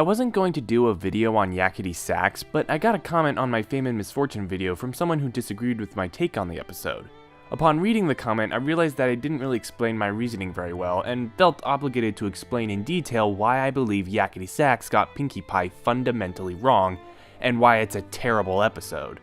I wasn't going to do a video on Yakety Sax, but I got a comment on my Fame and Misfortune video from someone who disagreed with my take on the episode. Upon reading the comment, I realized that I didn't really explain my reasoning very well, and felt obligated to explain in detail why I believe Yakety Sax got Pinkie Pie fundamentally wrong, and why it's a terrible episode.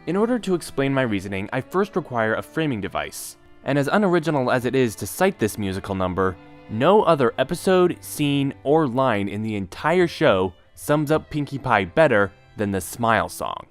In order to explain my reasoning, I first require a framing device. And as unoriginal as it is to cite this musical number, no other episode, scene, or line in the entire show sums up Pinkie Pie better than the Smile song.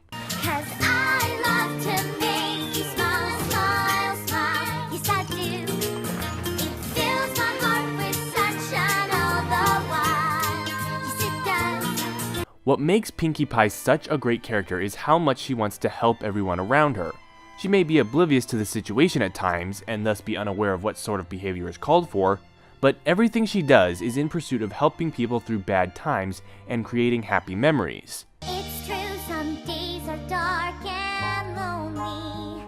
What makes Pinkie Pie such a great character is how much she wants to help everyone around her. She may be oblivious to the situation at times, and thus be unaware of what sort of behavior is called for, but everything she does is in pursuit of helping people through bad times and creating happy memories. It's true, some days are dark and lonely,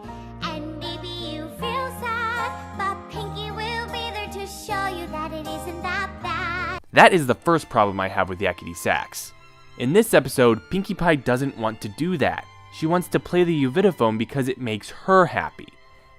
and maybe you feel sad, but Pinkie will be there to show you that it isn't that bad. That is the first problem I have with Yakety Sax. In this episode, Pinkie Pie doesn't want to do that. She wants to play the Uvitophone because it makes her happy.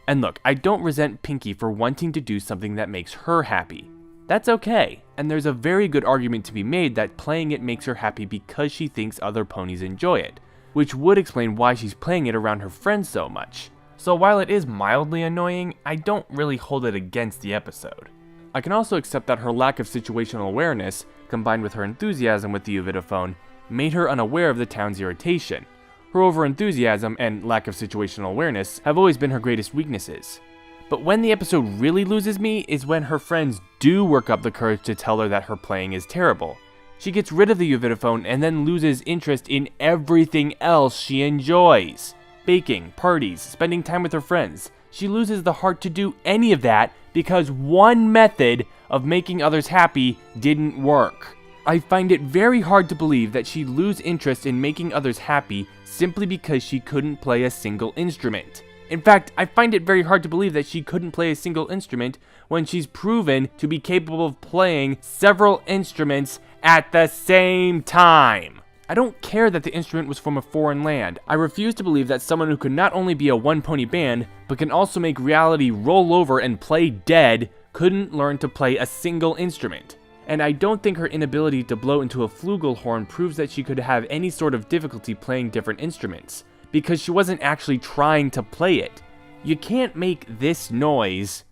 And look, I don't resent Pinkie for wanting to do something that makes her happy. That's okay, and there's a very good argument to be made that playing it makes her happy because she thinks other ponies enjoy it, which would explain why she's playing it around her friends so much. So while it is mildly annoying, I don't really hold it against the episode. I can also accept that her lack of situational awareness, combined with her enthusiasm with the Uvitophone, made her unaware of the town's irritation. Her overenthusiasm and lack of situational awareness have always been her greatest weaknesses. But when the episode really loses me is when her friends do work up the courage to tell her that her playing is terrible. She gets rid of the Uvitophone and then loses interest in everything else she enjoys. Baking, parties, spending time with her friends. She loses the heart to do any of that because one method of making others happy didn't work. I find it very hard to believe that she'd lose interest in making others happy simply because she couldn't play a single instrument. In fact, I find it very hard to believe that she couldn't play a single instrument when she's proven to be capable of playing several instruments at the same time. I don't care that the instrument was from a foreign land. I refuse to believe that someone who could not only be a one-pony band, but can also make reality roll over and play dead, couldn't learn to play a single instrument. And I don't think her inability to blow into a flugelhorn proves that she could have any sort of difficulty playing different instruments, because she wasn't actually trying to play it. You can't make this noise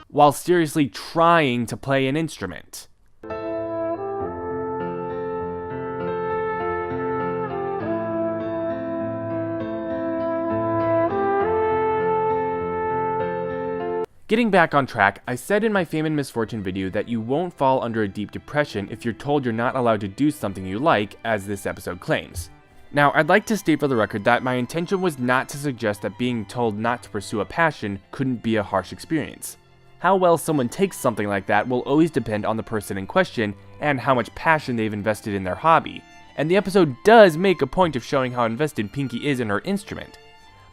while seriously trying to play an instrument. Getting back on track, I said in my Fame and Misfortune video that you won't fall under a deep depression if you're told you're not allowed to do something you like, as this episode claims. Now, I'd like to state for the record that my intention was not to suggest that being told not to pursue a passion couldn't be a harsh experience. How well someone takes something like that will always depend on the person in question and how much passion they've invested in their hobby, and the episode does make a point of showing how invested Pinkie is in her instrument.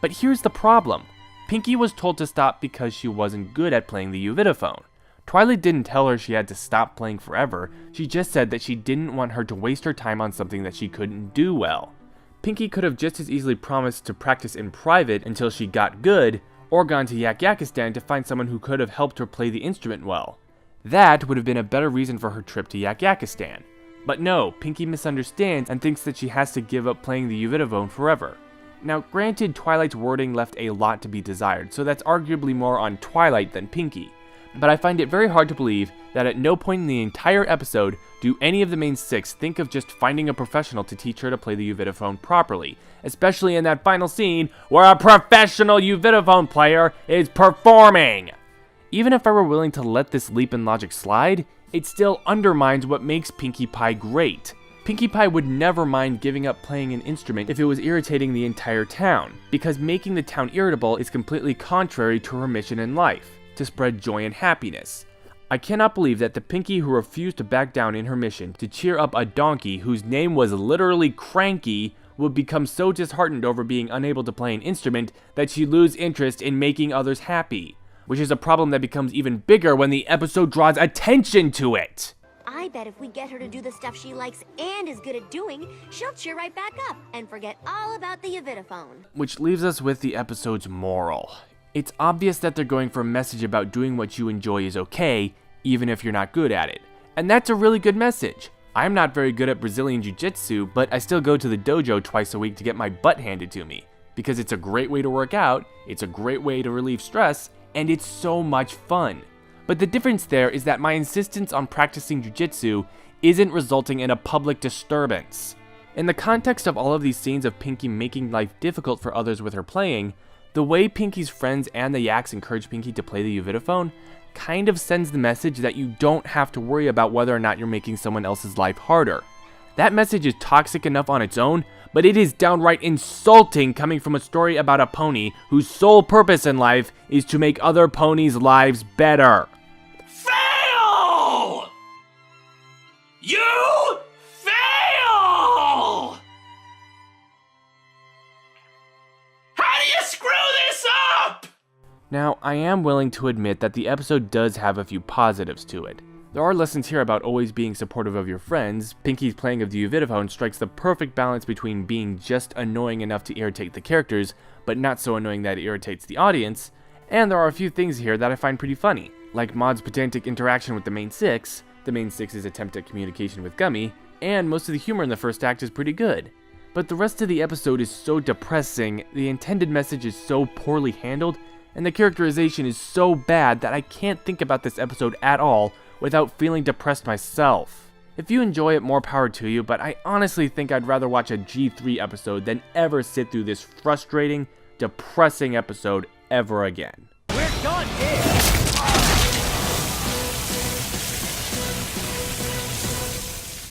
But here's the problem. Pinkie was told to stop because she wasn't good at playing the Uvitophone. Twilight didn't tell her she had to stop playing forever, she just said that she didn't want her to waste her time on something that she couldn't do well. Pinkie could have just as easily promised to practice in private until she got good, or gone to Yakystan to find someone who could have helped her play the instrument well. That would have been a better reason for her trip to Yakystan. But no, Pinkie misunderstands and thinks that she has to give up playing the Uvitophone forever. Now, granted, Twilight's wording left a lot to be desired, so that's arguably more on Twilight than Pinkie. But I find it very hard to believe that at no point in the entire episode do any of the main six think of just finding a professional to teach her to play the Uvitophone properly, especially in that final scene where a professional Uvitophone player is performing! Even if I were willing to let this leap in logic slide, it still undermines what makes Pinkie Pie great. Pinkie Pie would never mind giving up playing an instrument if it was irritating the entire town, because making the town irritable is completely contrary to her mission in life, to spread joy and happiness. I cannot believe that the Pinkie who refused to back down in her mission to cheer up a donkey whose name was literally Cranky would become so disheartened over being unable to play an instrument that she'd lose interest in making others happy. which is a problem that becomes even bigger when the episode draws attention to it. I bet if we get her to do the stuff she likes and is good at doing, she'll cheer right back up and forget all about the Yavitaphone. Which leaves us with the episode's moral. It's obvious that they're going for a message about doing what you enjoy is okay, even if you're not good at it. And that's a really good message. I'm not very good at Brazilian Jiu-Jitsu, but I still go to the dojo twice a week to get my butt handed to me. Because it's a great way to work out, it's a great way to relieve stress, and it's so much fun. But the difference there is that my insistence on practicing jiu-jitsu isn't resulting in a public disturbance. In the context of all of these scenes of Pinkie making life difficult for others with her playing, the way Pinkie's friends and the Yaks encourage Pinkie to play the Yavitaphone kind of sends the message that you don't have to worry about whether or not you're making someone else's life harder. That message is toxic enough on its own, but it is downright insulting coming from a story about a pony whose sole purpose in life is to make other ponies' lives better. Fail! You fail! How do you screw this up? Now, I am willing to admit that the episode does have a few positives to it. There are lessons here about always being supportive of your friends. Pinkie's playing of the Yavitaphone strikes the perfect balance between being just annoying enough to irritate the characters, but not so annoying that it irritates the audience. And there are a few things here that I find pretty funny, like Maud's pedantic interaction with the main six, the main six's attempt at communication with Gummy, and most of the humor in the first act is pretty good. But the rest of the episode is so depressing, the intended message is so poorly handled, and the characterization is so bad that I can't think about this episode at all without feeling depressed myself. If you enjoy it, more power to you, but I honestly think I'd rather watch a G3 episode than ever sit through this frustrating, depressing episode ever again. We're done here.